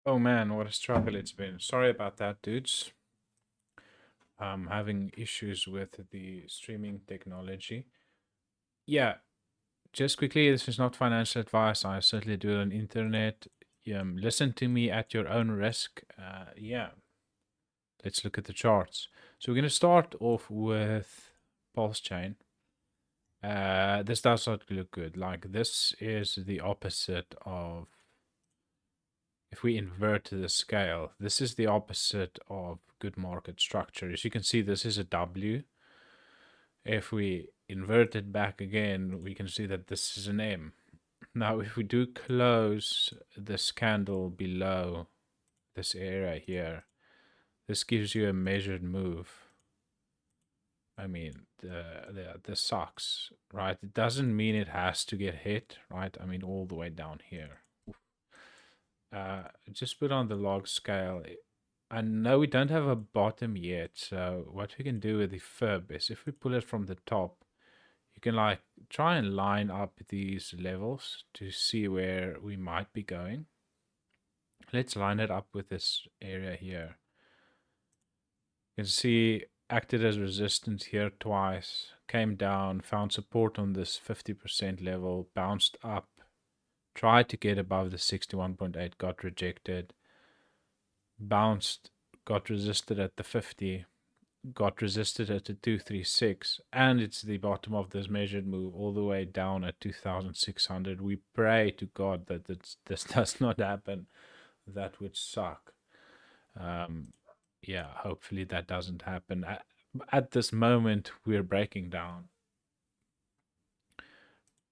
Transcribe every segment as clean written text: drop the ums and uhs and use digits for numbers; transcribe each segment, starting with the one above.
Oh man, what a struggle it's been. Sorry about that, dudes. I'm having issues with the streaming technology. Yeah, just quickly, this is not financial advice. I certainly do it on internet. Listen to me at your own risk. Yeah, let's look at the charts. So we're going to start off with PulseChain. This does not look good. Like this is the opposite of if we invert the scale, this is the opposite of good market structure. As you can see, this is a W. If we invert it back again, we can see that this is an M. Now, if we do close this candle below this area here, this gives you a measured move. I mean, the sucks, right? It doesn't mean it has to get hit, right? I mean, all the way down here. Just put on the log scale. I know we don't have a bottom yet, so what we can do with the fib is if we pull it from the top, you can like try and line up these levels to see where we might be going. Let's line it up with this area here. You can see acted as resistance here twice, came down, found support on this 50% level, bounced up, tried to get above the 61.8, got rejected, bounced, got resisted at the 50, got resisted at the 236, and it's the bottom of this measured move all the way down at 2600. We pray to God that this does not happen. That would suck. Um, yeah, hopefully that doesn't happen. At this moment, we're breaking down.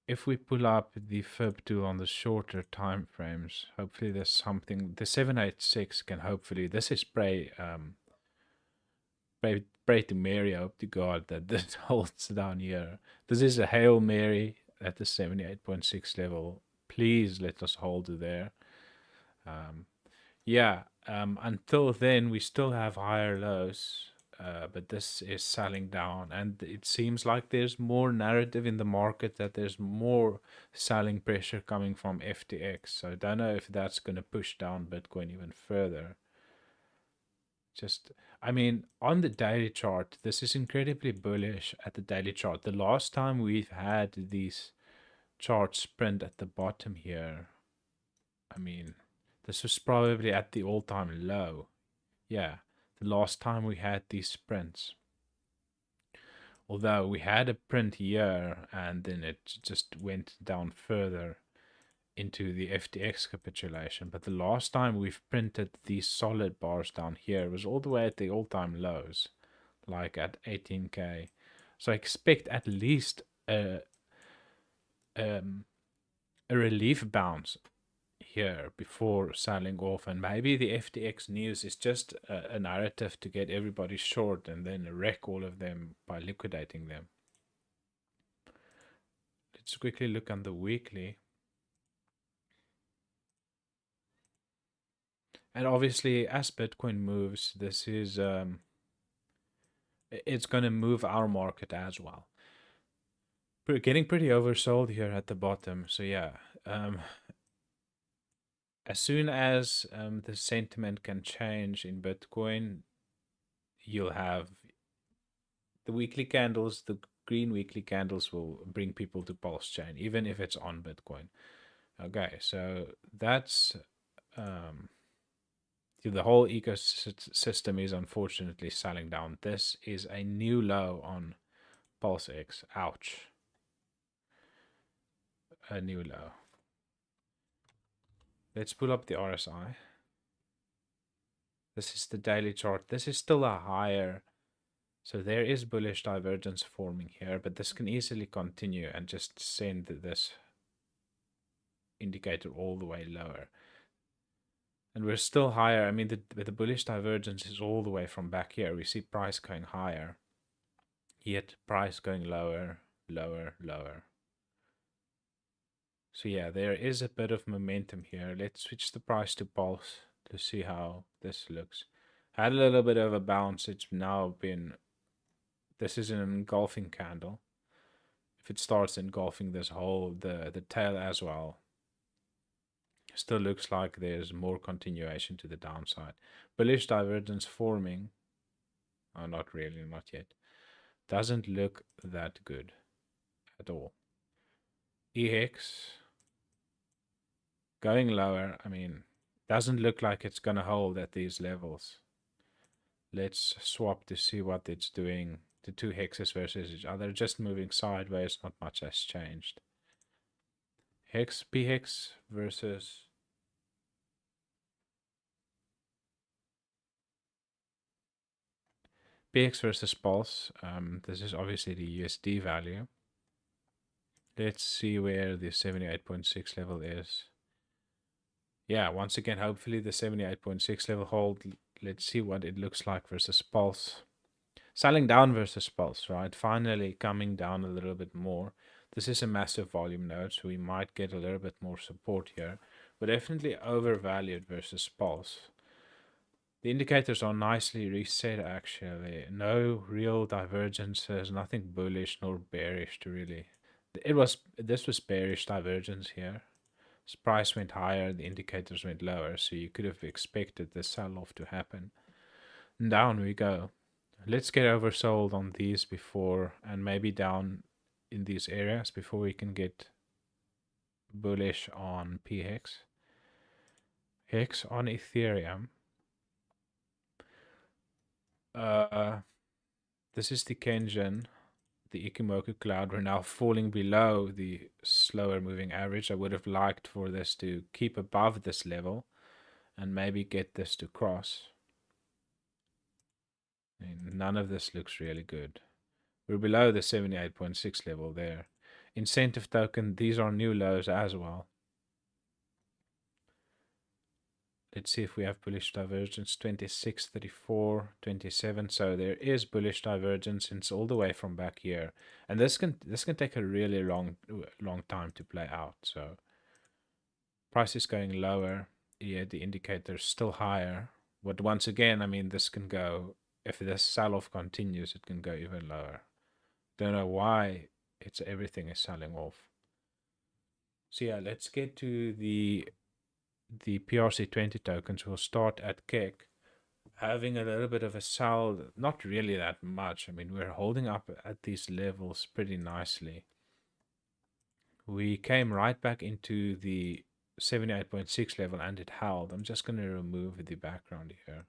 If we pull up the fib tool on the shorter time frames, hopefully there's something. The 786 can hopefully. This is pray to Mary. I hope to God that this holds down here. This is a Hail Mary at the 78.6 level. Please let us hold it there. Um, yeah, until then, we still have higher lows, but this is selling down. And it seems like there's more narrative in the market that there's more selling pressure coming from FTX. So I don't know if that's going to push down Bitcoin even further. Just, I mean, on the daily chart, this is incredibly bullish at the daily chart. The last time we've had these charts print at the bottom here, I mean, this was probably at the all-time low. Yeah, the last time we had these prints. Although we had a print here and then it just went down further into the FTX capitulation. But the last time we've printed these solid bars down here was all the way at the all-time lows, like at 18K. So I expect at least um, a relief bounce here before selling off, and maybe the FTX news is just a narrative to get everybody short and then wreck all of them by liquidating them. Let's quickly look on the weekly. And obviously, as Bitcoin moves, this is it's going to move our market as well. We're getting pretty oversold here at the bottom. So yeah, as soon as the sentiment can change in Bitcoin, you'll have the weekly candles, the green weekly candles will bring people to PulseChain, even if it's on Bitcoin. Okay, so that's the whole ecosystem is unfortunately selling down. This is a new low on PulseX. Ouch. A new low. Let's pull up the RSI. This is the daily chart. This is still a higher. So there is bullish divergence forming here, but this can easily continue and just send this indicator all the way lower. And we're still higher. I mean, the bullish divergence is all the way from back here. We see price going higher, yet price going lower, lower, lower. So yeah, there is a bit of momentum here. Let's switch the price to Pulse to see how this looks. Had a little bit of a bounce. It's now been, this is an engulfing candle. If it starts engulfing this whole, the tail as well, Still looks like there's more continuation to the downside. Bullish divergence forming. Oh, not really, not yet. Doesn't look that good at all. EX going lower. I mean, doesn't look like it's going to hold at these levels. Let's swap to see what it's doing. The two hexes versus each other, just moving sideways, not much has changed. Hex, P hex versus PX versus Pulse. This is obviously the USD value. Let's see where the 78.6 level is. Yeah, once again, hopefully the 78.6 level hold. Let's see what it looks like versus Pulse. Selling down versus Pulse, right? Finally coming down a little bit more. This is a massive volume node, so we might get a little bit more support here. But definitely overvalued versus Pulse. The indicators are nicely reset actually. No real divergences, nothing bullish nor bearish to really. This was bearish divergence here. As price went higher, the indicators went lower, so you could have expected the sell-off to happen. And down we go. Let's get oversold on these before, and maybe down in these areas before we can get bullish on PX. Hex on Ethereum. This is the Kenjin, the Ikimoku cloud. We're now falling below the slower moving average. I would have liked for this to keep above this level and maybe get this to cross. And none of this looks really good. We're below the 78.6 level there. Incentive token, these are new lows as well. Let's see if we have bullish divergence, 26, 34, 27. So there is bullish divergence. It's all the way from back here. And this can take a really long time to play out. So price is going lower. Yeah, the indicator is still higher. But once again, I mean, this can go, if this sell-off continues, it can go even lower. Don't know why everything is selling off. So yeah, let's get to the PRC20 tokens. Will start at KEK, having a little bit of a sell, not really that much. I mean, we're holding up at these levels pretty nicely. We came right back into the 78.6 level and it held. I'm just going to remove the background here.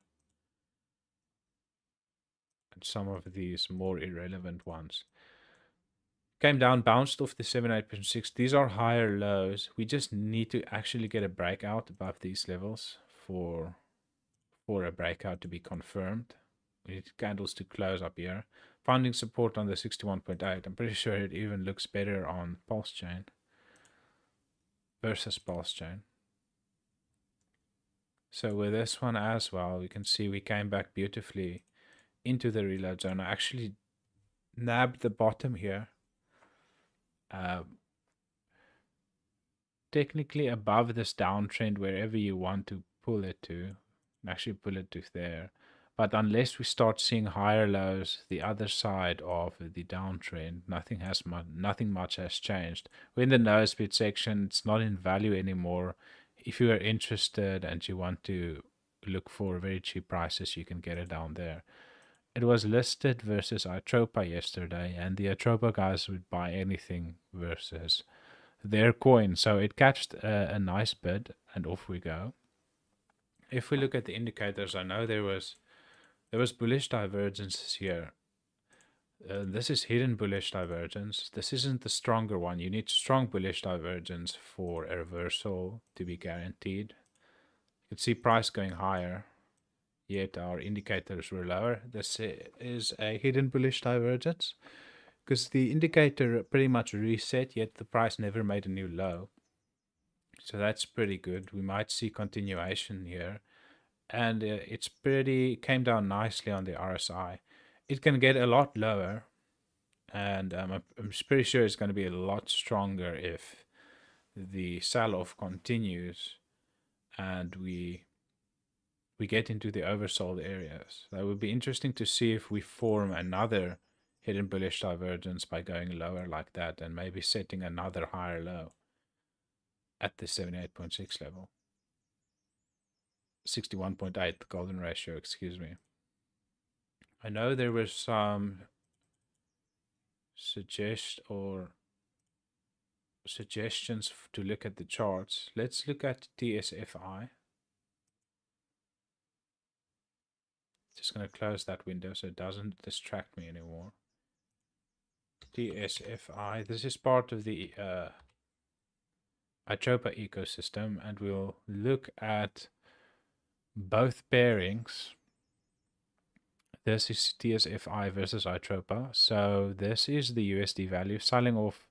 And some of these more irrelevant ones. Came down, bounced off the 78.6. These are higher lows. We just need to actually get a breakout above these levels for a breakout to be confirmed. We need candles to close up here. Finding support on the 61.8. I'm pretty sure it even looks better on PulseChain versus PulseChain. So with this one as well, we can see we came back beautifully into the reload zone. I actually nabbed the bottom here. Technically above this downtrend, wherever you want to pull it to, actually pull it to there. But unless we start seeing higher lows the other side of the downtrend, nothing much has changed. We're in the no split section. It's not in value anymore. If you are interested and you want to look for very cheap prices, you can get it down there. It was listed versus Itropa yesterday, and the Itropa guys would buy anything versus their coin. So it catched a nice bid, and off we go. If we look at the indicators, I know there was bullish divergences here. This is hidden bullish divergence. This isn't the stronger one. You need strong bullish divergence for a reversal to be guaranteed. You can see price going higher, yet our indicators were lower. This is a hidden bullish divergence because the indicator pretty much reset, yet the price never made a new low. So that's pretty good. We might see continuation here. And it's came down nicely on the RSI. It can get a lot lower, and I'm pretty sure it's going to be a lot stronger if the sell-off continues and we get into the oversold areas. That would be interesting to see if we form another hidden bullish divergence by going lower like that and maybe setting another higher low. at the 78.6 level. 61.8, the golden ratio, excuse me. I know there was some suggestions to look at the charts. Let's look at TSFI. Just going to close that window so it doesn't distract me anymore. TSFI, this is part of the Itropa ecosystem, and we'll look at both pairings. This is TSFI versus Itropa. So this is the USD value selling off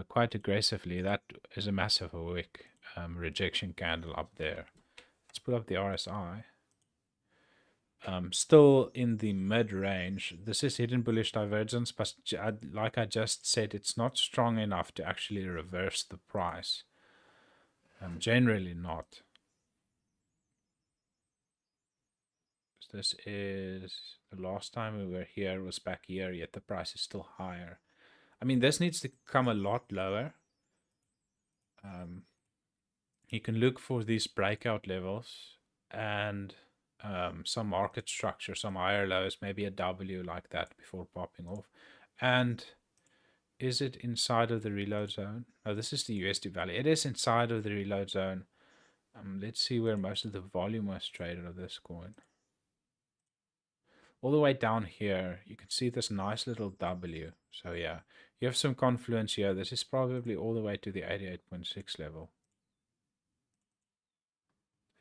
quite aggressively. That is a massive wick rejection candle up there. Let's put up the RSI. Still in the mid-range. This is hidden bullish divergence, but like I just said, it's not strong enough to actually reverse the price. Generally not. This is the last time we were here was back here, yet the price is still higher. I mean, this needs to come a lot lower. You can look for these breakout levels and some market structure, some higher lows, maybe a W like that before popping off. And is it inside of the reload zone? Oh, this is the USD value. It is inside of the reload zone. Let's see where most of the volume was traded of this coin. All the way down here, you can see this nice little W. So yeah, you have some confluence here. This is probably all the way to the 88.6 level.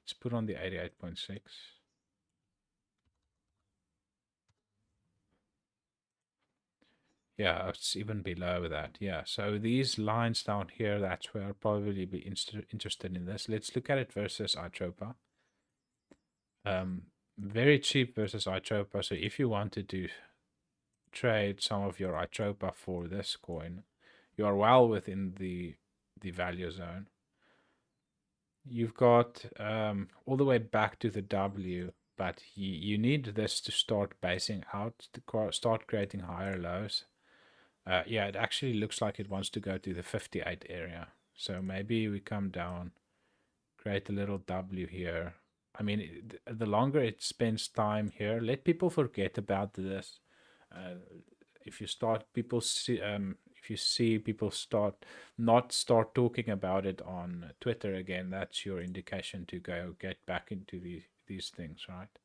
Let's put on the 88.6. Yeah, it's even below that. Yeah, so these lines down here, that's where I'll probably be interested in this. Let's look at it versus Itropa. Very cheap versus Itropa. So if you wanted to trade some of your Itropa for this coin, you are well within the value zone. You've got all the way back to the W, but you need this to start basing out, to start creating higher lows. Yeah, it actually looks like it wants to go to the 58 area. So maybe we come down, create a little W here. I mean, the longer it spends time here, let people forget about this. If you start people see, if you see people start talking about it on Twitter again, that's your indication to go get back into these things, right?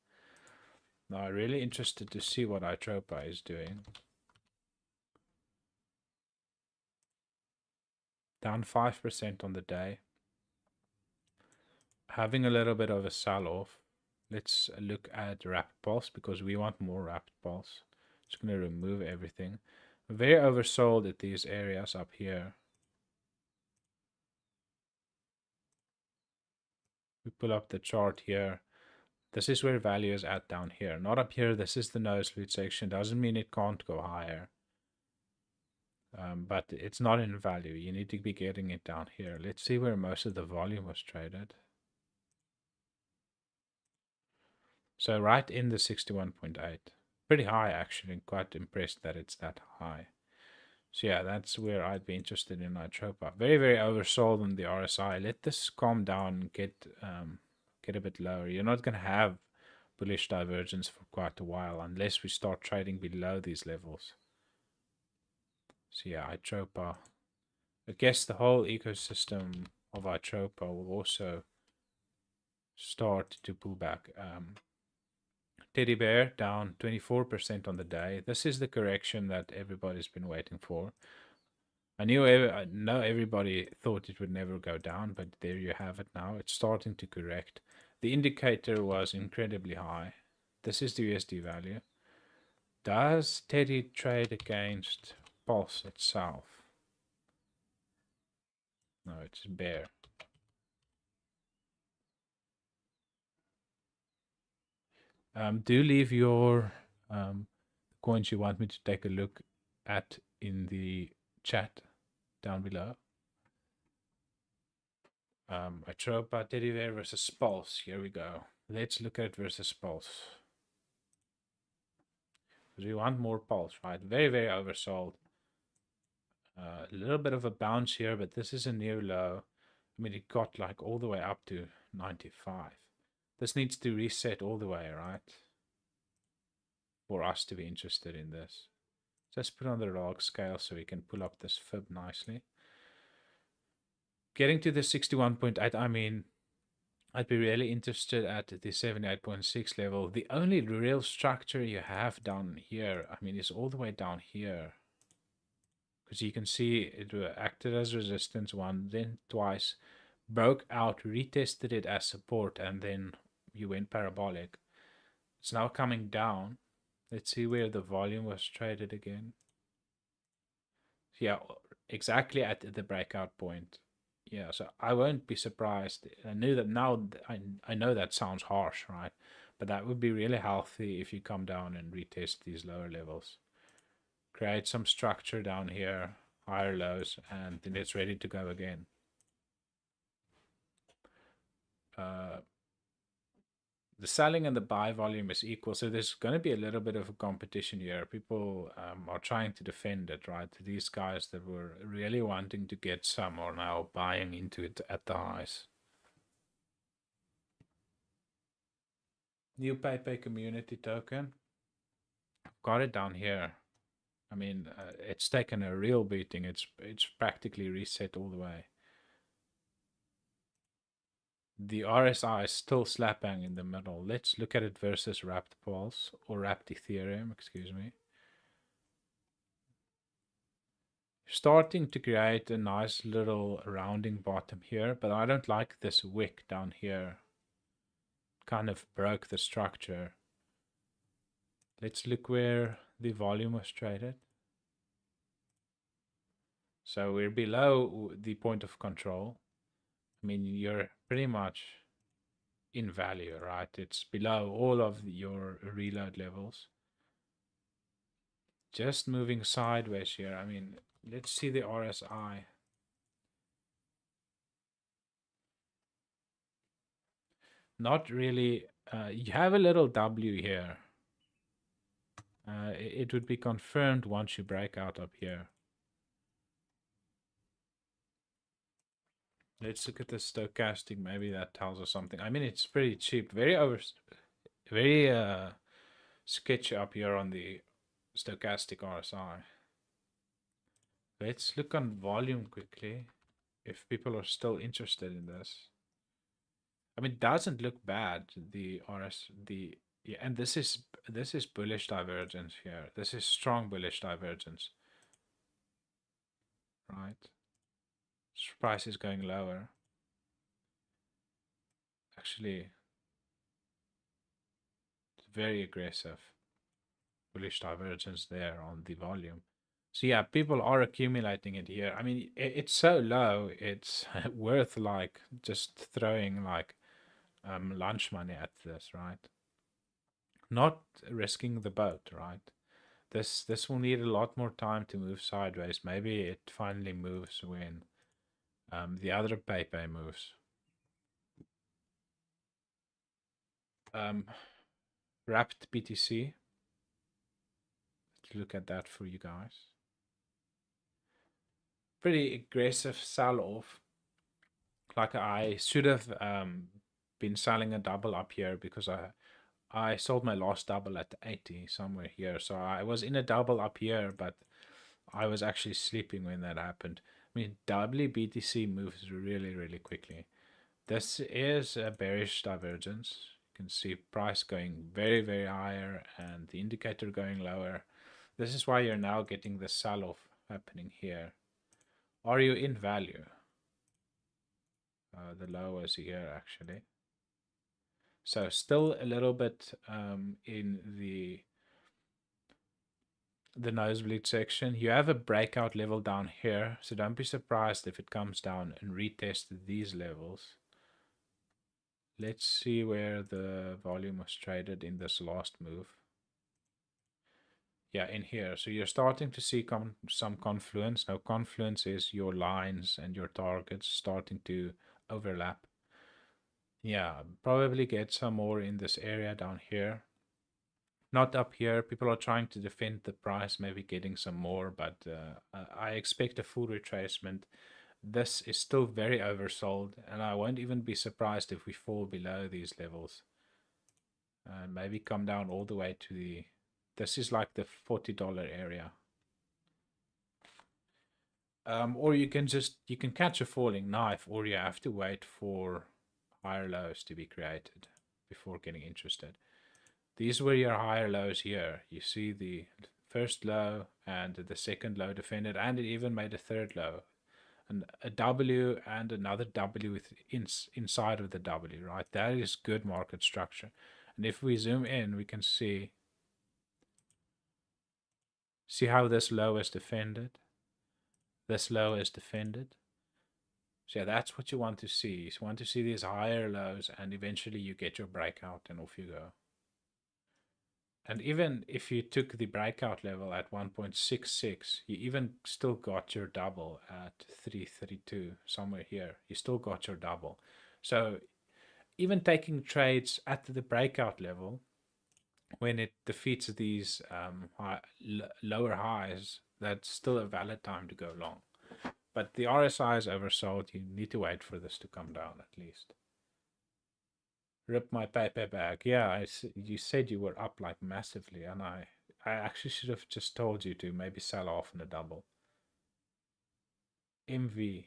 Now, I'm really interested to see what Itropa is doing. Down 5% on the day. Having a little bit of a sell-off. Let's look at Rapid Pulse because we want more Rapid Pulse. Just going to remove everything. Very oversold at these areas up here. We pull up the chart here. This is where value is at down here. Not up here. This is the nosebleed section. Doesn't mean it can't go higher. But it's not in value. You need to be getting it down here. Let's see where most of the volume was traded. So right in the 61.8. Pretty high actually. Quite impressed that it's that high. So yeah, that's where I'd be interested in Itropa. Very, very oversold on the RSI. Let this calm down, get a bit lower. You're not going to have bullish divergence for quite a while unless we start trading below these levels. So yeah, Itropa. I guess the whole ecosystem of Itropa will also start to pull back. Teddy Bear down 24% on the day. This is the correction that everybody's been waiting for. I know everybody thought it would never go down, but there you have it now. It's starting to correct. The indicator was incredibly high. This is the USD value. Does Teddy trade against Pulse itself? No, it's Bear. Do leave your coins you want me to take a look at in the chat down below. Itropa, Teddy Bear versus Pulse. Here we go. Let's look at it versus Pulse. Because we want more Pulse, right? Very, very oversold. A little bit of a bounce here, but this is a new low. I mean, it got like all the way up to 95. This needs to reset all the way, right? For us to be interested in this. Just put on the log scale so we can pull up this fib nicely. Getting to the 61.8, I mean, I'd be really interested at the 78.6 level. The only real structure you have down here, I mean, is all the way down here. Because you can see it acted as resistance one, then twice, broke out, retested it as support, and then you went parabolic. It's now coming down. Let's see where the volume was traded again. Yeah, exactly at the breakout point. Yeah, so I won't be surprised. I knew that now. I know that sounds harsh, right? But that would be really healthy if you come down and retest these lower levels. Create some structure down here, higher lows, and then it's ready to go again. The selling and the buy volume is equal, so there's going to be a little bit of a competition here. People are trying to defend it, right? These guys that were really wanting to get some are now buying into it at the highs. New PayPay community token. I've got it down here. I mean, it's taken a real beating. It's practically reset all the way. The RSI is still slap bang in the middle. Let's look at it versus Wrapped Pulse or Wrapped Ethereum, excuse me. Starting to create a nice little rounding bottom here, but I don't like this wick down here. Kind of broke the structure. Let's look where the volume was traded. So we're below the point of control. I mean, you're pretty much in value, right? It's below all of your reload levels. Just moving sideways here. I mean, let's see the RSI. Not really. You have a little W here. It would be confirmed once you break out up here. Let's look at the stochastic. Maybe that tells us something. I mean, it's pretty cheap. Very sketchy up here on the stochastic RSI. Let's look on volume quickly, if people are still interested in this. I mean, it doesn't look bad. Yeah, and this is bullish divergence here. This is strong bullish divergence, right? Price is going lower. Actually, it's very aggressive bullish divergence there on the volume. So yeah, people are accumulating it here. I mean, it's so low, it's worth like just throwing like lunch money at this, right? Not risking the boat, right? This will need a lot more time to move sideways. Maybe it finally moves when the other PayPay moves. Wrapped BTC. Let's look at that for you guys. Pretty aggressive sell off. Like I should have been selling a double up here because I sold my last double at 80 somewhere here. So I was in a double up here, but I was actually sleeping when that happened. I mean, WBTC moves really, really quickly. This is a bearish divergence. You can see price going very, very higher and the indicator going lower. This is why you're now getting the sell-off happening here. Are you in value? The low is here actually. So still a little bit in the nosebleed section. You have a breakout level down here, so don't be surprised if it comes down and retests these levels. Let's see where the volume was traded in this last move. Yeah, in here. So you're starting to see some confluence. Now, confluence is your lines and your targets starting to overlap. Yeah, probably get some more in this area down here. Not up here. People are trying to defend the price, maybe getting some more, but I expect a full retracement. this is still very oversold, and I won't even be surprised if we fall below these levels. And maybe come down all the way to the, this is like the $40 area. Or you can catch a falling knife, or you have to wait for higher lows to be created before getting interested. These were your higher lows here. You see the first low and the second low defended, and it even made a third low. And a W and another W inside of the W, right? That is good market structure. And if we zoom in, we can see how this low is defended. This low is defended. So yeah, that's what you want to see. You want to see these higher lows, and eventually you get your breakout and off you go. And even if you took the breakout level at 1.66, you even still got your double at 332, somewhere here. You still got your double. So even taking trades at the breakout level, when it defeats these lower highs, that's still a valid time to go long. But the RSI is oversold. You need to wait for this to come down at least. Rip my paper bag. Yeah, you said you were up like massively, and I actually should have just told you to maybe sell off in a double. MV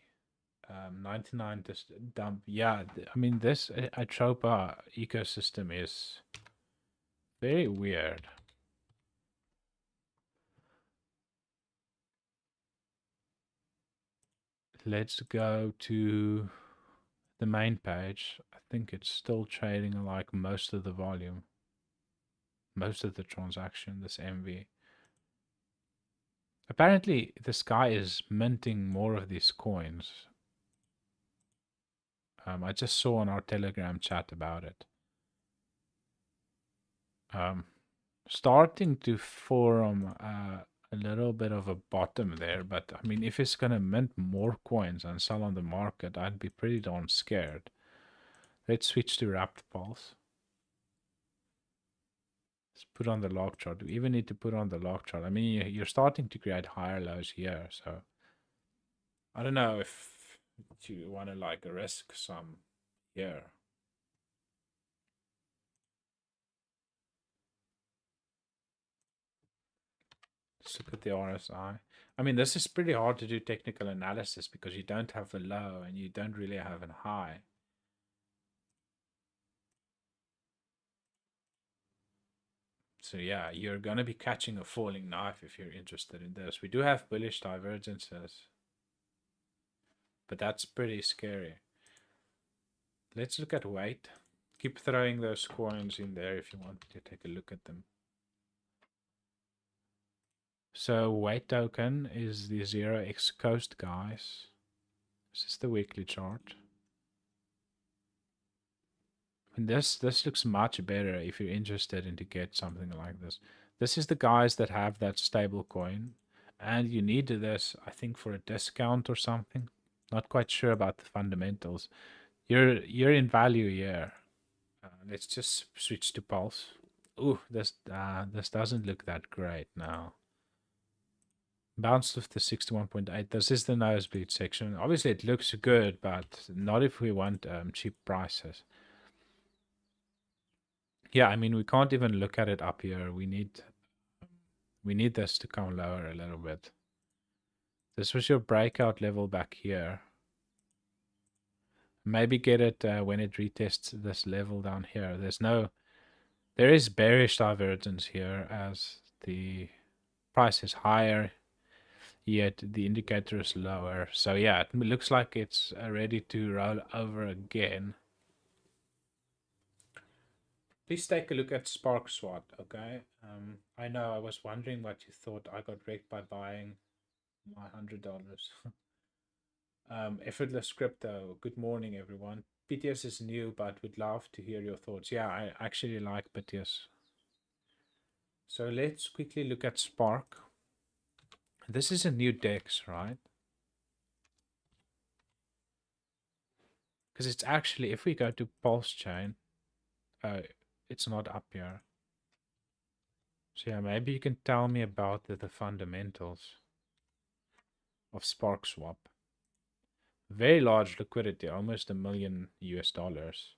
99 just dump. Yeah, I mean, this Atropa ecosystem is very weird. Let's go to the main page. I think it's still trading like most of the volume, most of the transaction, this MV. Apparently, this guy is minting more of these coins. I just saw on our Telegram chat about it. Starting to form a little bit of a bottom there, but I mean, if it's gonna mint more coins and sell on the market, I'd be pretty darn scared. Let's switch to Wrapped Pulse. Let's put on the log chart. We even need to put on the log chart. I mean, you're starting to create higher lows here, so I don't know if you want to like risk some here. Let's look at the RSI. I mean, this is pretty hard to do technical analysis because you don't have a low and you don't really have a high. So yeah, you're going to be catching a falling knife if you're interested in this. We do have bullish divergences, but that's pretty scary. Let's look at weight. Keep throwing those coins in there if you want to take a look at them. So weight token is the 0x coast, guys. This is the weekly chart. And this looks much better if you're interested in to get something like this. This is the guys that have that stable coin, and you need this, I think, for a discount or something. Not quite sure about the fundamentals. You're in value here. Let's just switch to Pulse. Ooh, this doesn't look that great now. Bounced with the 61.8. This is the nosebleed section. Obviously, it looks good, but not if we want cheap prices. Yeah, I mean, we can't even look at it up here. We need this to come lower a little bit. This was your breakout level back here. Maybe get it when it retests this level down here. There is bearish divergence here as the price is higher, yet the indicator is lower. So yeah, it looks like it's ready to roll over again. Please take a look at Spark SWAT, okay? I know I was wondering what you thought. I got wrecked by buying my $100. Effortless Crypto, good morning, everyone. BTS is new, but would love to hear your thoughts. Yeah, I actually like BTS. So let's quickly look at Spark. This is a new DEX, right? Because it's actually, if we go to PulseChain, it's not up here. So yeah, maybe you can tell me about the fundamentals of Spark Swap. very large liquidity, almost $1 million US dollars.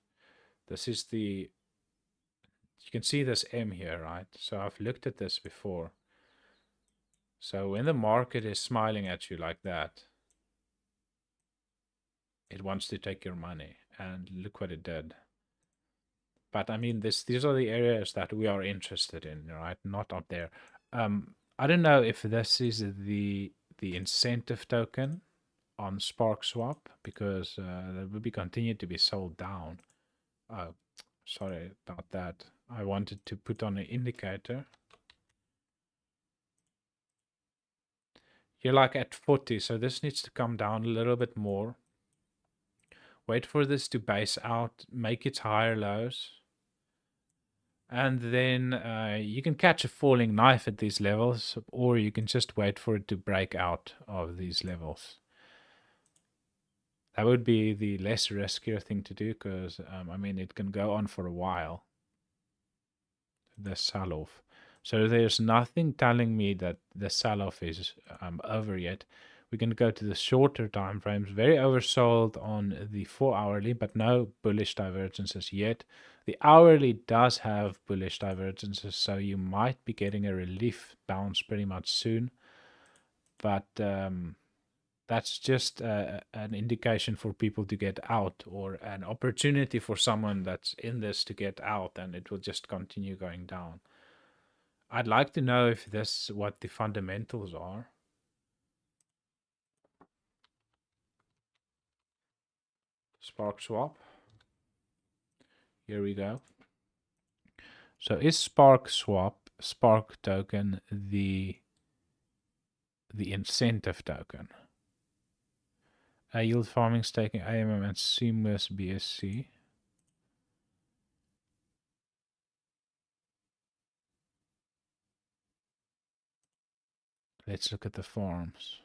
This is the, you can see this M here, right? So I've looked at this before. So when the market is smiling at you like that, it wants to take your money, and look what it did. But I mean, these are the areas that we are interested in, right? Not up there. I don't know if this is the incentive token on Spark Swap, because that will be continued to be sold down. Oh, sorry about that. I wanted to put on an indicator. You're like at 40, so this needs to come down a little bit more. Wait for this to base out, make its higher lows. And then you can catch a falling knife at these levels, or you can just wait for it to break out of these levels. That would be the less riskier thing to do, because I mean, it can go on for a while, the sell-off. So there's nothing telling me that the sell-off is over yet. We can go to the shorter time frames. Very oversold on the 4-hourly, but no bullish divergences yet. The hourly does have bullish divergences, so you might be getting a relief bounce pretty much soon. But that's just an indication for people to get out, or an opportunity for someone that's in this to get out, and it will just continue going down. I'd like to know if this what the fundamentals are. Spark swap. Here we go. So is Spark swap, Spark token, the incentive token? Yield farming, staking, AMM, and seamless BSC. Let's look at the farms.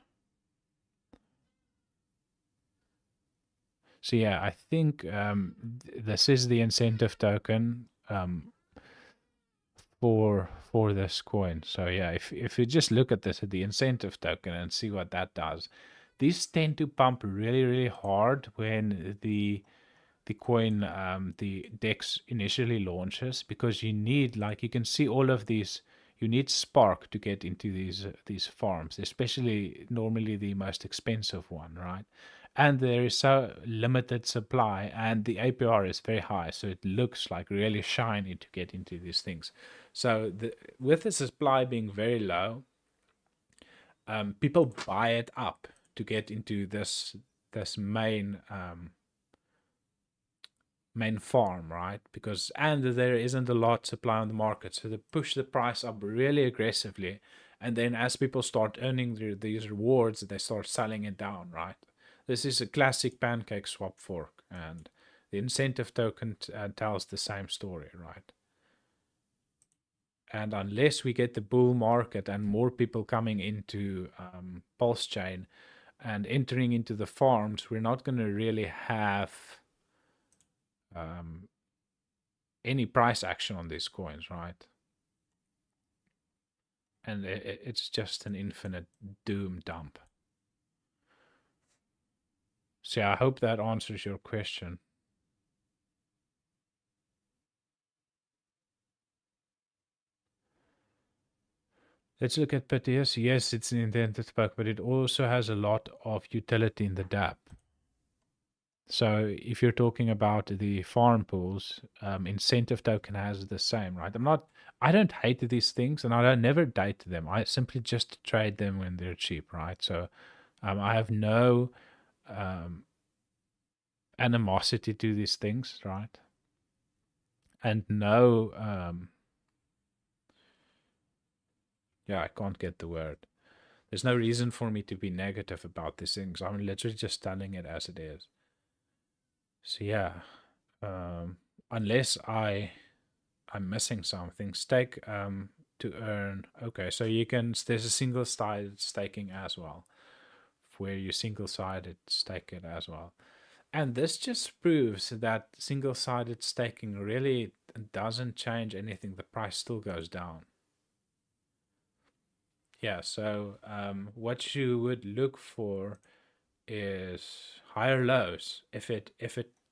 So yeah, I think this is the incentive token for this coin. So yeah, if you just look at this at the incentive token and see what that does, these tend to pump really hard when the coin the DEX initially launches, because you need, like, you can see all of these, you need Spark to get into these farms, especially normally the most expensive one, right? And there is so limited supply, and the APR is very high, so it looks like really shiny to get into these things. So with the supply being very low, people buy it up to get into this main farm, right? Because there isn't a lot supply on the market, so they push the price up really aggressively, and then as people start earning these rewards, they start selling it down, right? This is a classic pancake swap fork, and the incentive token tells the same story, right? And unless we get the bull market and more people coming into PulseChain and entering into the farms, we're not going to really have any price action on these coins, right? And it's just an infinite doom dump. So yeah, I hope that answers your question. Let's look at PTS. Yes, it's an intended bug, but it also has a lot of utility in the DApp. So if you're talking about the farm pools, incentive token has the same, right? I don't hate these things, and I don't never date them. I simply just trade them when they're cheap, right? So I have no animosity to these things, right? And no, yeah, I can't get the word. There's no reason for me to be negative about these things. I'm literally just telling it as it is. So yeah, unless I'm missing something, stake to earn. Okay, so you can. There's a single-sided staking as well, where you single-sided stake it as well. And this just proves that single-sided staking really doesn't change anything. The price still goes down. Yeah, so what you would look for is higher lows if it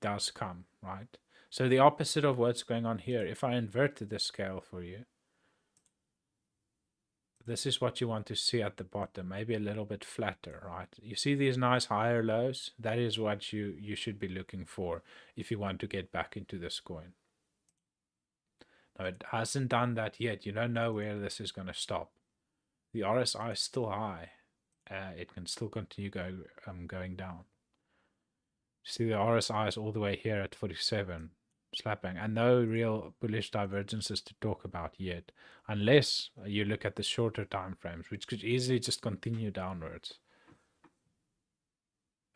does come, right? So the opposite of what's going on here, if I inverted the scale for you, this is what you want to see at the bottom, maybe a little bit flatter, right? You see these nice higher lows? That is what you should be looking for if you want to get back into this coin. Now, it hasn't done that yet. You don't know where this is going to stop. The RSI is still high. It can still continue going down. See, the RSI is all the way here at 47, slapping, and no real bullish divergences to talk about yet, unless you look at the shorter time frames, which could easily just continue downwards.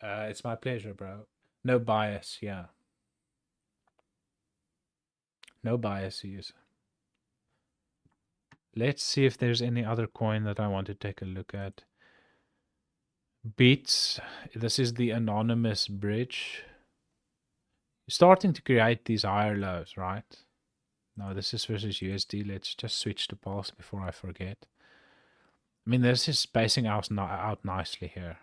It's my pleasure, bro. No bias, yeah. No biases. Let's see if there's any other coin that I want to take a look at. Beats. This is the anonymous bridge. Starting to create these higher lows, right? Now this is versus USD. Let's just switch to Pulse before I forget. I mean, this is spacing out nicely here.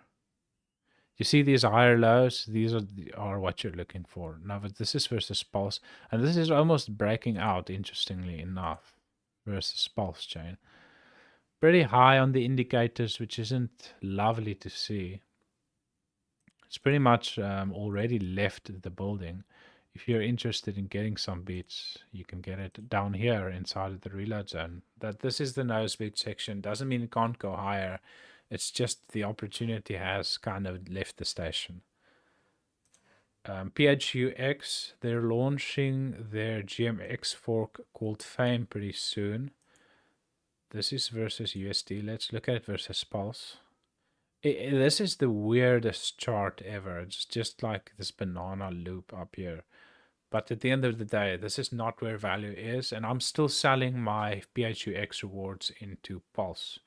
You see these higher lows? These are what you're looking for. Now, but this is versus Pulse, and this is almost breaking out, interestingly enough, versus PulseChain. Pretty high on the indicators, which isn't lovely to see. It's pretty much already left the building. If you're interested in getting some beats, you can get it down here inside of the reload zone. That this is the nosebleed section doesn't mean it can't go higher. It's just the opportunity has kind of left the station. PHUX, they're launching their GMX fork called Fame pretty soon. This is versus USD. Let's look at it versus Pulse. This is the weirdest chart ever. It's just like this banana loop up here. But at the end of the day, this is not where value is. And I'm still selling my PHUX rewards into Pulse,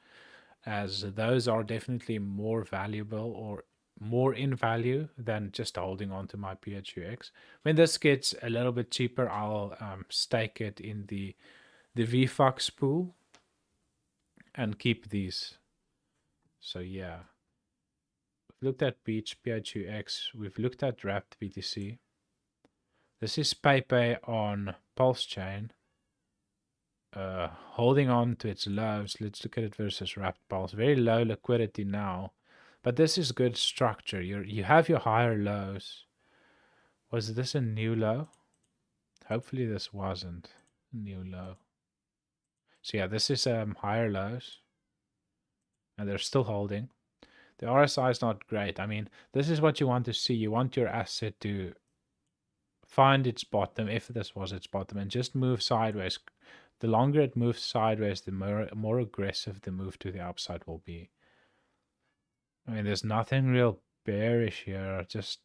as those are definitely more valuable or more in value than just holding on to my PHUX. When this gets a little bit cheaper, I'll stake it in the VFUX pool and keep these. So yeah, we've looked at Beach, PHUX, we've looked at Wrapped BTC. This is Pepe on PulseChain. Holding on to its lows. Let's look at it versus Wrapped Pulse. Very low liquidity now, but this is good structure. You have your higher lows. Was this a new low? Hopefully this wasn't a new low. So yeah, this is higher lows, and they're still holding. The RSI is not great. I mean, this is what you want to see. You want your asset to find its bottom, if this was its bottom, and just move sideways. The longer it moves sideways, the more aggressive the move to the upside will be. I mean, there's nothing real bearish here, just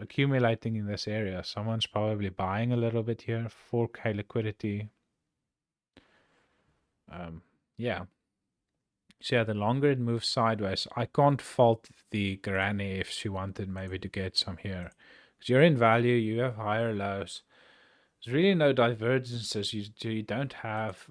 accumulating in this area. Someone's probably buying a little bit here, 4K liquidity. Yeah. So yeah, the longer it moves sideways, I can't fault the granny if she wanted maybe to get some here. Because you're in value, you have higher lows. There's really no divergences. You don't have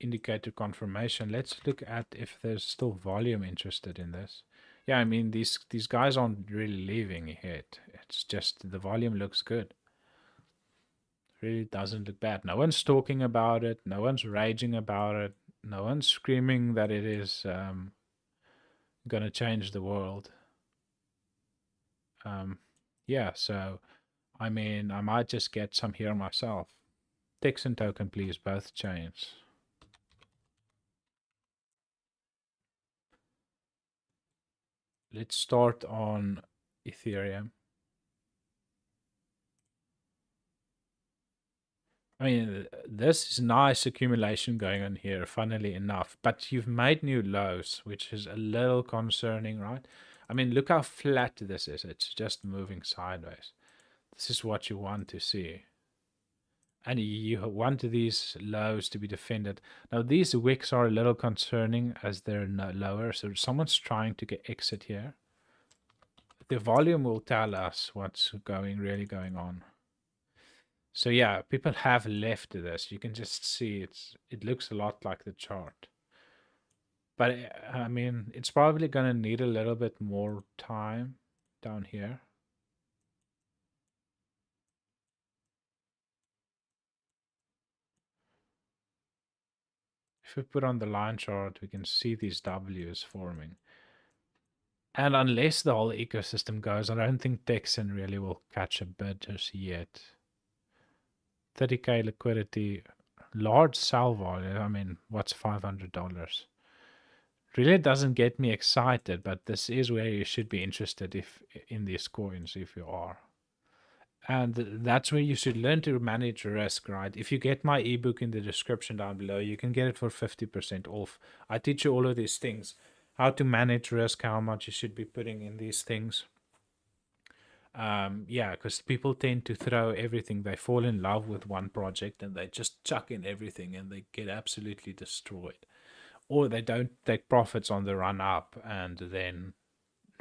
indicator confirmation. Let's look at if there's still volume interested in this. Yeah, I mean, these guys aren't really leaving yet. It's just the volume looks good. Really doesn't look bad. No one's talking about it. No one's raging about it. No one's screaming that it is going to change the world. Yeah, so, I mean, I might just get some here myself. Texan token, please, both chains. Let's start on Ethereum. I mean, this is nice accumulation going on here, funnily enough, but you've made new lows, which is a little concerning, right? I mean, look how flat this is. It's just moving sideways. This is what you want to see. And you want these lows to be defended. Now, these wicks are a little concerning as they're lower, so someone's trying to get exit here. The volume will tell us what's really going on. So yeah, people have left this. You can just see it looks a lot like the chart. But I mean, it's probably gonna need a little bit more time down here. If we put on the line chart, we can see these W's forming. And unless the whole ecosystem goes, I don't think Texan really will catch a bid just yet. 30K liquidity, large sell volume. I mean, what's $500? Really doesn't get me excited, but this is where you should be interested if in these coins, if you are. And that's where you should learn to manage risk, right? If you get my ebook in the description down below, you can get it for 50% off. I teach you all of these things, how to manage risk, how much you should be putting in these things. Yeah, because people tend to throw everything. They fall in love with one project and they just chuck in everything and they get absolutely destroyed. Or they don't take profits on the run up and then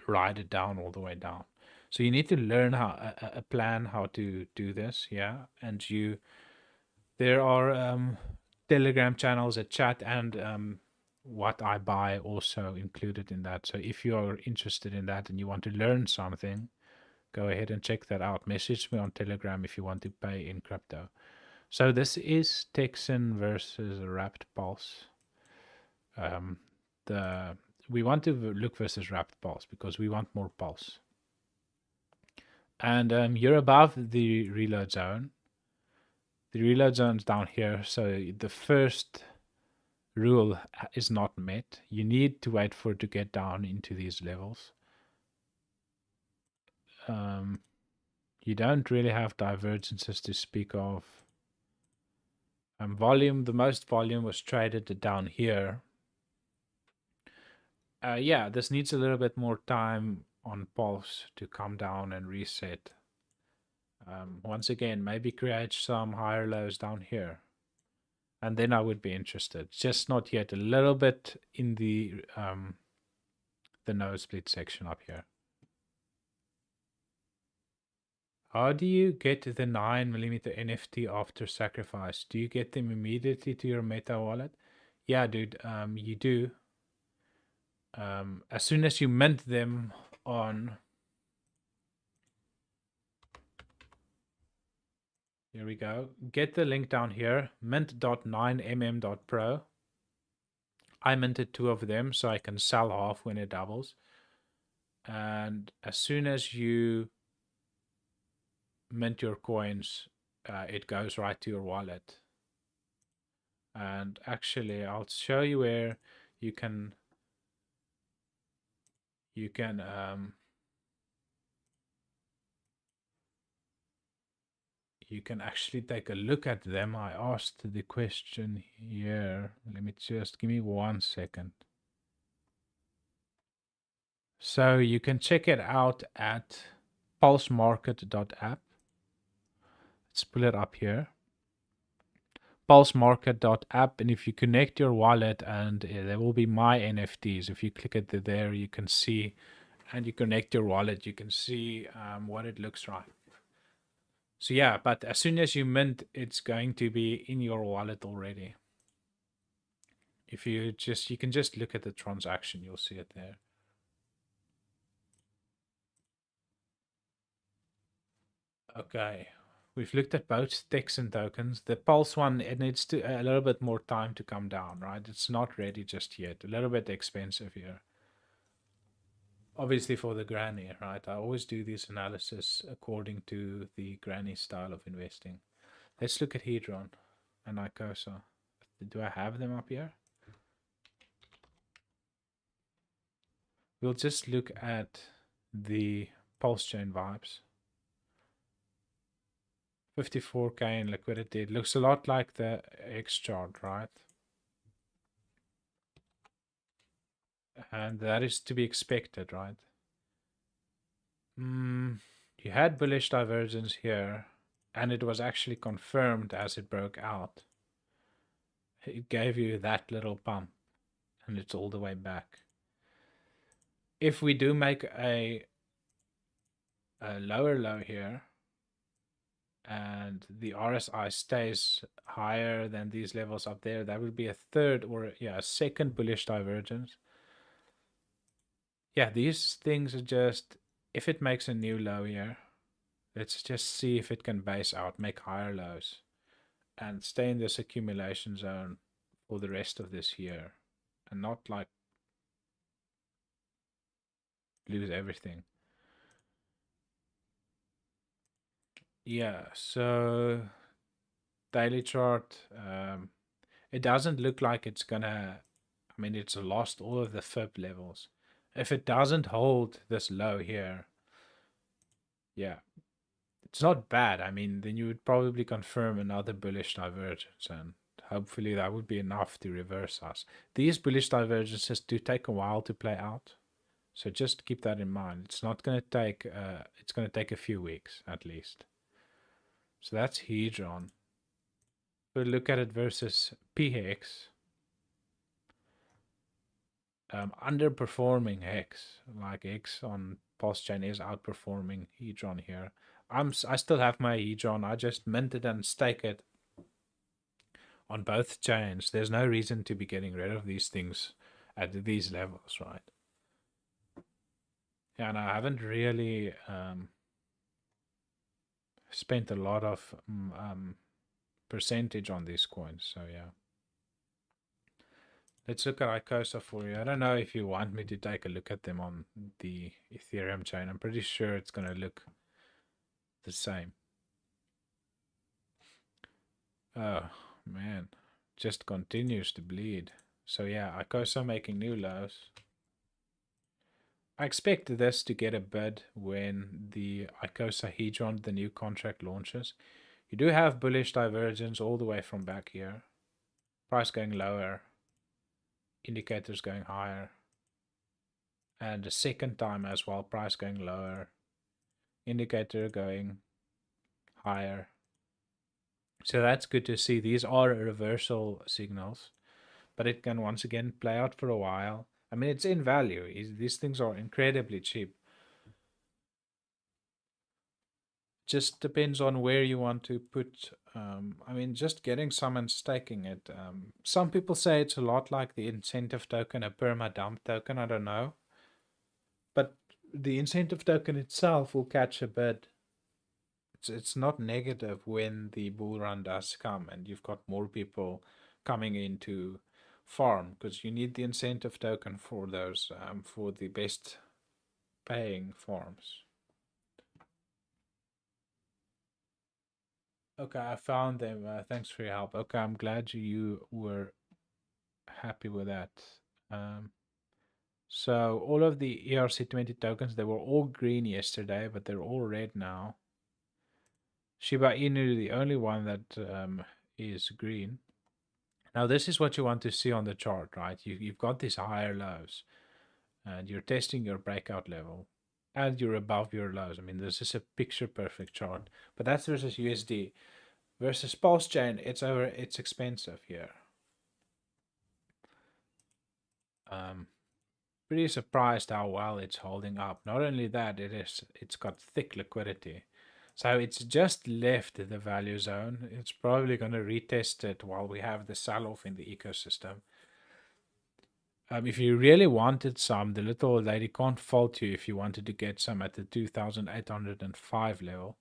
ride it down all the way down. So you need to learn how a plan how to do this, yeah. And there are Telegram channels, a chat, and what I buy also included in that. So if you are interested in that and you want to learn something, go ahead and check that out. Message me on Telegram if you want to pay in crypto. So this is Texan versus Wrapped Pulse. The we want to look versus Wrapped Pulse because we want more pulse. And you're above the reload zone. The reload zone's down here, so the first rule is not met. You need to wait for it to get down into these levels. You don't really have divergences to speak of. Volume, the most volume was traded down here. Yeah, this needs a little bit more time on pulse to come down and reset. Once again, maybe create some higher lows down here. And then I would be interested. Just not yet. A little bit in the nosebleed section up here. How do you get the 9mm NFT after sacrifice? Do you get them immediately to your Meta wallet? Yeah, dude, you do. As soon as you mint them on... Here we go. Get the link down here, mint.9mm.pro. I minted 2 of them so I can sell half when it doubles. And as soon as you mint your coins, it goes right to your wallet. And actually, I'll show you where you can actually take a look at them. I asked the question here. Let me just give me 1 second. So you can check it out at pulsemarket.app. Let's pull it up here. PulseMarket.app, and if you connect your wallet, and there will be my NFTs. If you click it there, you can see, and you connect your wallet, you can see what it looks like. So yeah, but as soon as you mint, it's going to be in your wallet already. If you can just look at the transaction, you'll see it there. Okay. We've looked at both Texan tokens. The Pulse one, it needs to a little bit more time to come down, right? It's not ready just yet. A little bit expensive here. Obviously for the granny, right? I always do this analysis according to the granny style of investing. Let's look at Hedron and Icosa. Do I have them up here? We'll just look at the PulseChain vibes. 54K in liquidity. It looks a lot like the X chart, right? And that is to be expected, right? You had bullish divergence here, and it was actually confirmed as it broke out. It gave you that little pump, and it's all the way back. If we do make a lower low here, and the RSI stays higher than these levels up there, that would be a third or a second bullish divergence. Yeah, these things are just, if it makes a new low here, let's just see if it can base out, make higher lows, and stay in this accumulation zone for the rest of this year, and not like lose everything. Yeah, so daily chart, it doesn't look like it's gonna, I mean, it's lost all of the fib levels. If it doesn't hold this low here, yeah, it's not bad. I mean, then you would probably confirm another bullish divergence, and hopefully that would be enough to reverse us. These bullish divergences do take a while to play out, so just keep that in mind. It's not going to take, it's going to take a few weeks at least. So that's Hedron. We'll look at it versus PHEX. Underperforming Hex, like Hex on PulseChain is outperforming Hedron here. I still have my Hedron. I just mint it and stake it on both chains. There's no reason to be getting rid of these things at these levels, right? Yeah, and I haven't really spent a lot of percentage on these coins, so yeah. Let's look at Icosa for you. I don't know if you want me to take a look at them on the Ethereum chain. I'm pretty sure it's going to look the same. Oh, man. Just continues to bleed. So yeah, Icosa making new lows. I expect this to get a bid when the Icosa Hedron, the new contract, launches. You do have bullish divergence all the way from back here. Price going lower. Indicators going higher. And the second time as well, price going lower. Indicator going higher. So that's good to see. These are reversal signals, but it can once again play out for a while. I mean, it's in value. These things are incredibly cheap. Just depends on where you want to put. I mean, just getting some and staking it. Some people say it's a lot like the incentive token, a perma dump token. I don't know, but the incentive token itself will catch a bid. It's not negative when the bull run does come and you've got more people coming in to farm, because you need the incentive token for those for the best paying farms. Okay, I found them. Thanks for your help. Okay, I'm glad you were happy with that. So all of the ERC20 tokens, they were all green yesterday, but they're all red now. Shiba Inu, the only one that is green. Now this is what you want to see on the chart, right? You've got these higher lows, and you're testing your breakout level, and you're above your lows. I mean, this is a picture perfect chart, but that's versus USD. Versus PulseChain, it's expensive here. Pretty surprised how well it's holding up. Not only that, it's got thick liquidity. So it's just left the value zone. It's probably going to retest it while we have the sell-off in the ecosystem. If you really wanted some, the little old lady can't fault you if you wanted to get some at the 2,805 level.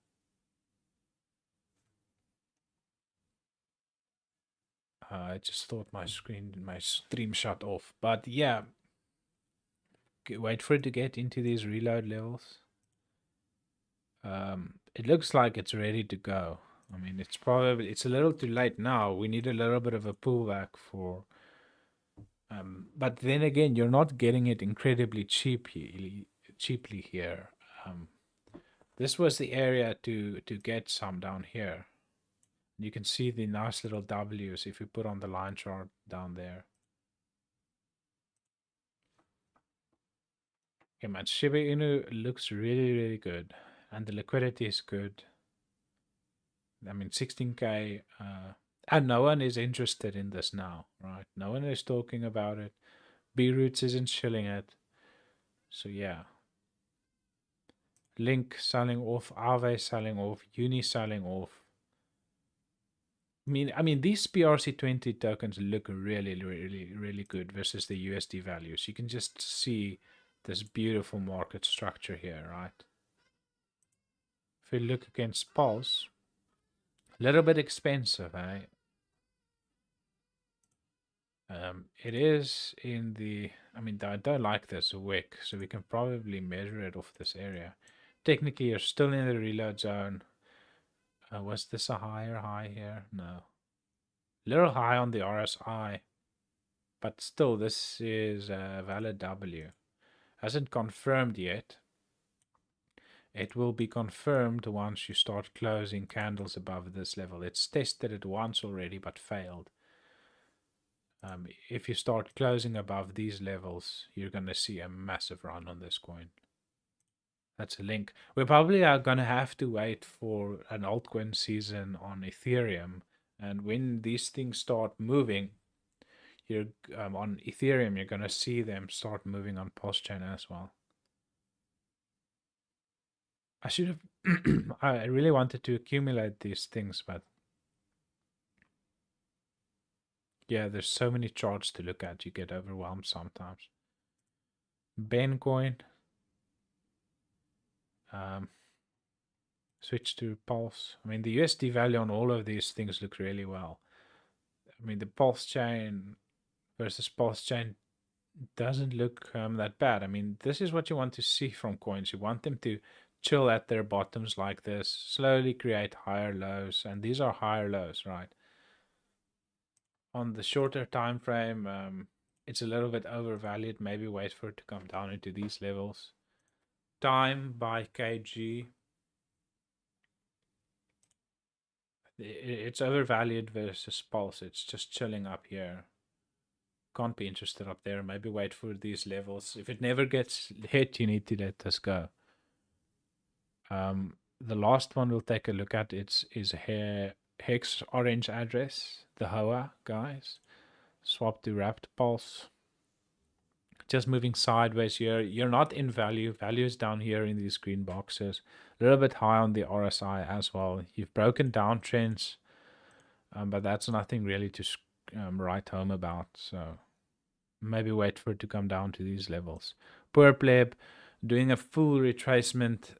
I just thought my stream shut off. But yeah, wait for it to get into these reload levels. It looks like it's ready to go. I mean, it's a little too late now. We need a little bit of a pullback for. But then again, you're not getting it incredibly cheaply here. This was the area to get some down here. You can see the nice little W's if we put on the line chart down there. Okay, man, Shiba Inu looks really, really good. And the liquidity is good. I mean, 16K. And no one is interested in this now, right? No one is talking about it. B-Roots isn't shilling it. So yeah. Link selling off, Aave selling off, Uni selling off. I mean, these PRC20 tokens look really, really, really good versus the USD values. You can just see this beautiful market structure here, right? If we look against Pulse, a little bit expensive, eh? It is in the, I don't like this wick, so we can probably measure it off this area. Technically, you're still in the reload zone. Was this a higher high here? No. Little high on the RSI, but still, this is a valid W. Hasn't confirmed yet. It will be confirmed once you start closing candles above this level. It's tested it once already, but failed. If you start closing above these levels, you're going to see a massive run on this coin. That's a link. We probably are going to have to wait for an altcoin season on Ethereum. And when these things start moving, you're on Ethereum, you're going to see them start moving on PulseChain as well. I should have, I really wanted to accumulate these things, but yeah, there's so many charts to look at, you get overwhelmed sometimes. Bencoin. Switch to Pulse. I mean, the USD value on all of these things look really well. I mean, the PulseChain versus PulseChain doesn't look that bad. I mean, this is what you want to see from coins. You want them to chill at their bottoms like this, slowly create higher lows, and these are higher lows, right? On the shorter time frame, it's a little bit overvalued. Maybe wait for it to come down into these levels. Time by kg. It's overvalued versus Pulse. It's just chilling up here. Can't be interested up there. Maybe wait for these levels. If it never gets hit, you need to let this go. The last one we'll take a look at is Hex orange address, the HOA, guys. Swap to wrapped Pulse. Just moving sideways here. You're not in value. Value is down here in these green boxes. A little bit high on the RSI as well. You've broken down trends, but that's nothing really to write home about. So maybe wait for it to come down to these levels. Poor pleb, doing a full retracement.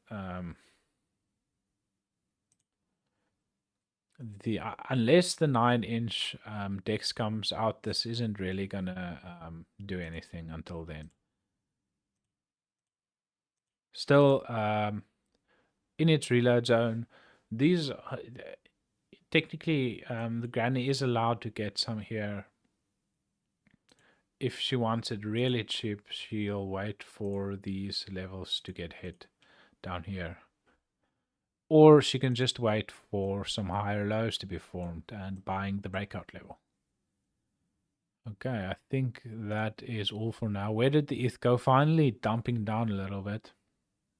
Unless the 9-inch DEX comes out, this isn't really gonna do anything until then. Still in its reload zone. These technically the granny is allowed to get some here. If she wants it really cheap, she'll wait for these levels to get hit down here. Or she can just wait for some higher lows to be formed and buying the breakout level. Okay, I think that is all for now. Where did the ETH go? Finally dumping down a little bit,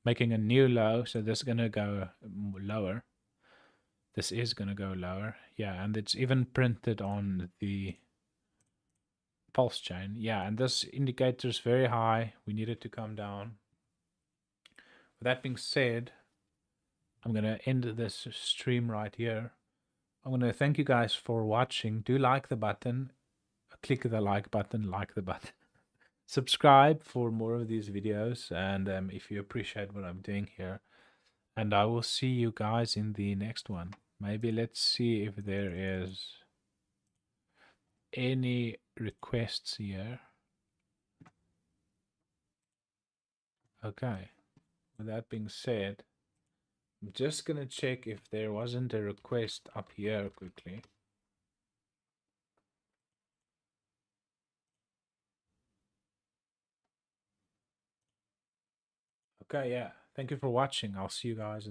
making a new low. So this is going to go lower. This is going to go lower. Yeah, and it's even printed on the PulseChain. Yeah, and this indicator is very high. We need it to come down. With that being said, I'm going to end this stream right here. I'm going to thank you guys for watching. Do like the button. Click the like button, like the button. Subscribe for more of these videos, and if you appreciate what I'm doing here. And I will see you guys in the next one. Maybe let's see if there is any requests here. Okay. With that being said, I'm just gonna check if there wasn't a request up here quickly. Okay, yeah. Thank you for watching. I'll see you guys